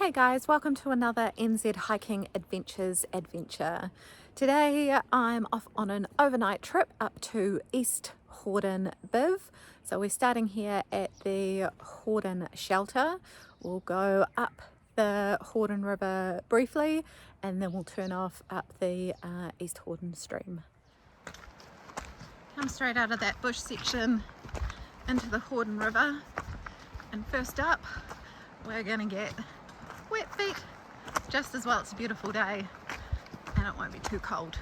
Hey guys, welcome to another NZ Hiking Adventures adventure. Today I'm off on an overnight trip up to East Hawdon Biv. So we're starting here at the Hordon shelter. We'll go up the Hordon River briefly and then we'll turn off up the East Hawdon stream. Come straight out of that bush section into the Hordon River, and first up we're gonna get wet feet, just as well. It's a beautiful day and it won't be too cold.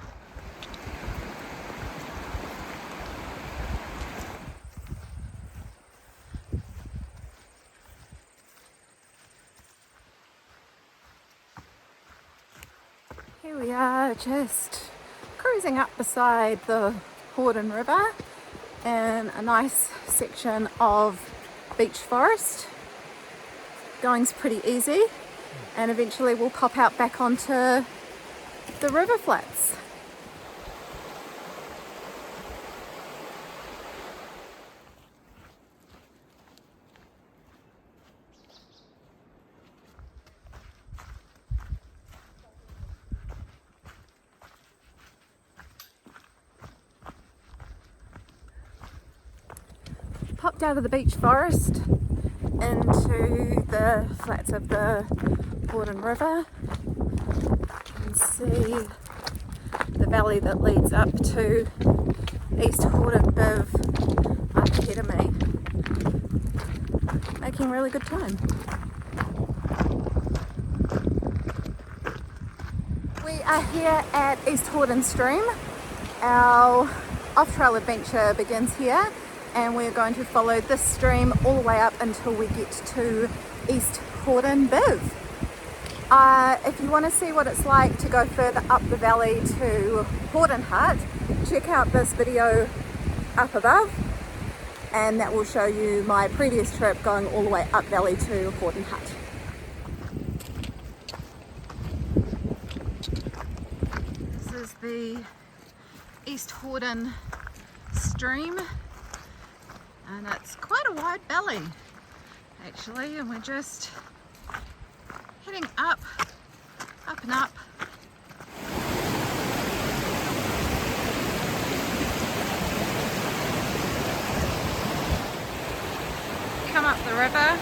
Here we are, just cruising up beside the Hordon River in a nice section of beech forest. Going's pretty easy, and eventually we'll pop out back onto the river flats. Popped out of the beech forest into the flats of the Hordon River. You can see the valley that leads up to East Hawdon Biv up ahead of me. Making really good time. We are here at East Hawdon Stream. Our off-trail adventure begins here, and we're going to follow this stream all the way up until we get to East Hawdon Biv. If you want to see what it's like to go further up the valley to Hordon Hut, check out this video up above, and that will show you my previous trip going all the way up valley to Hordon Hut. This is the East Hawdon stream, and it's quite a wide valley actually, and we're just heading up and up. Come up the river,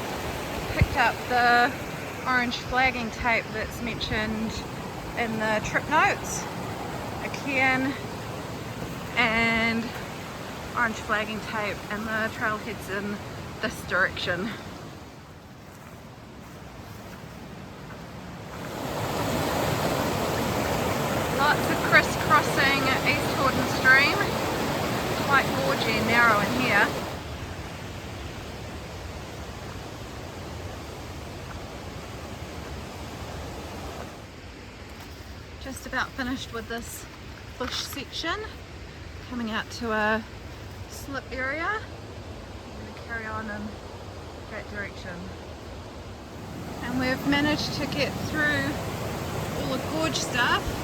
picked up the orange flagging tape that's mentioned in the trip notes, a cairn and orange flagging tape, and the trail heads in this direction. Lots of crisscrossing East Hawdon stream, quite gorgy and narrow in here. Just about finished with this bush section, coming out to a slip area. I'm going to carry on in that direction. And we've managed to get through all the gorge stuff.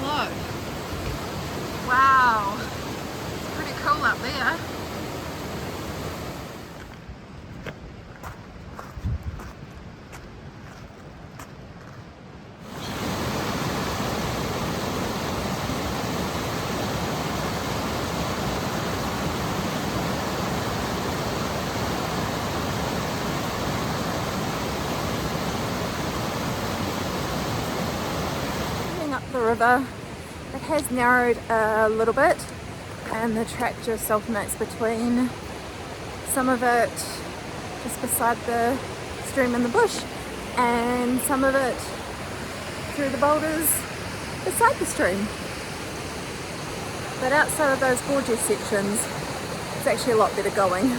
Look. Wow. It's pretty cool up there. The river, it has narrowed a little bit, and the track just alternates between some of it just beside the stream in the bush and some of it through the boulders beside the stream. But outside of those gorgeous sections, it's actually a lot better going.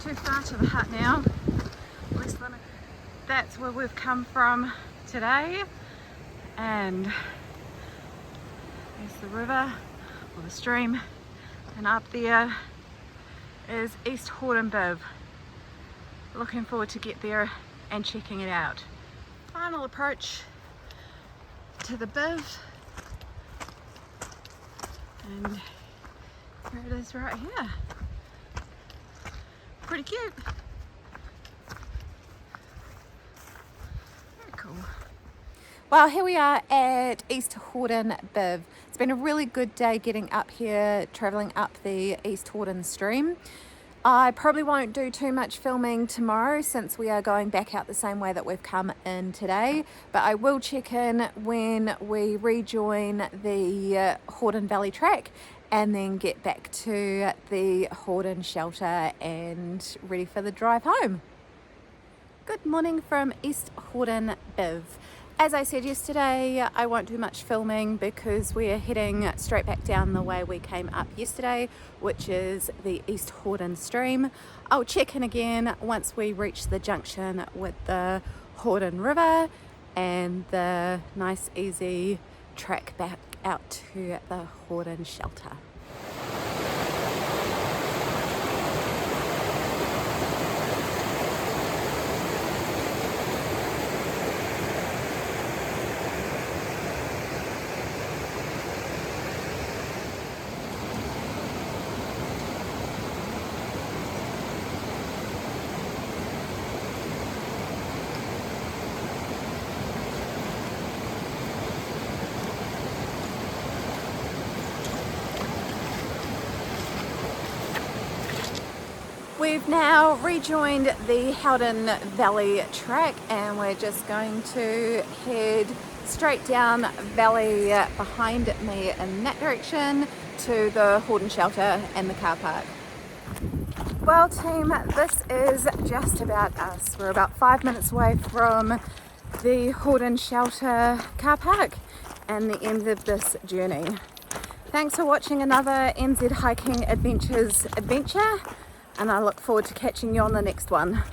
Too far to the hut now, less than that's where we've come from today, and there's the river or the stream, and up there is East Hawdon Biv. Looking forward to get there and checking it out. Final approach to the Biv, and here it is right here. Pretty cute. Very cool. Well, here we are at East Hawdon Biv. It's been a really good day getting up here, travelling up the East Hawdon stream. I probably won't do too much filming tomorrow since we are going back out the same way that we've come in today, but I will check in when we rejoin the Hordon Valley track and then get back to the Hordon shelter and ready for the drive home. Good morning from East Hawdon Biv. As I said yesterday, I won't do much filming because we're heading straight back down the way we came up yesterday, which is the East Hawdon stream. I'll check in again once we reach the junction with the Hordon River and the nice easy track back out to the Hordon shelter. We've now rejoined the Hordon Valley track and we're just going to head straight down valley behind me in that direction to the Hordon shelter and the car park. Well team, this is just about us. We're about 5 minutes away from the Hordon shelter car park and the end of this journey. Thanks for watching another NZ Hiking Adventures adventure, and I look forward to catching you on the next one.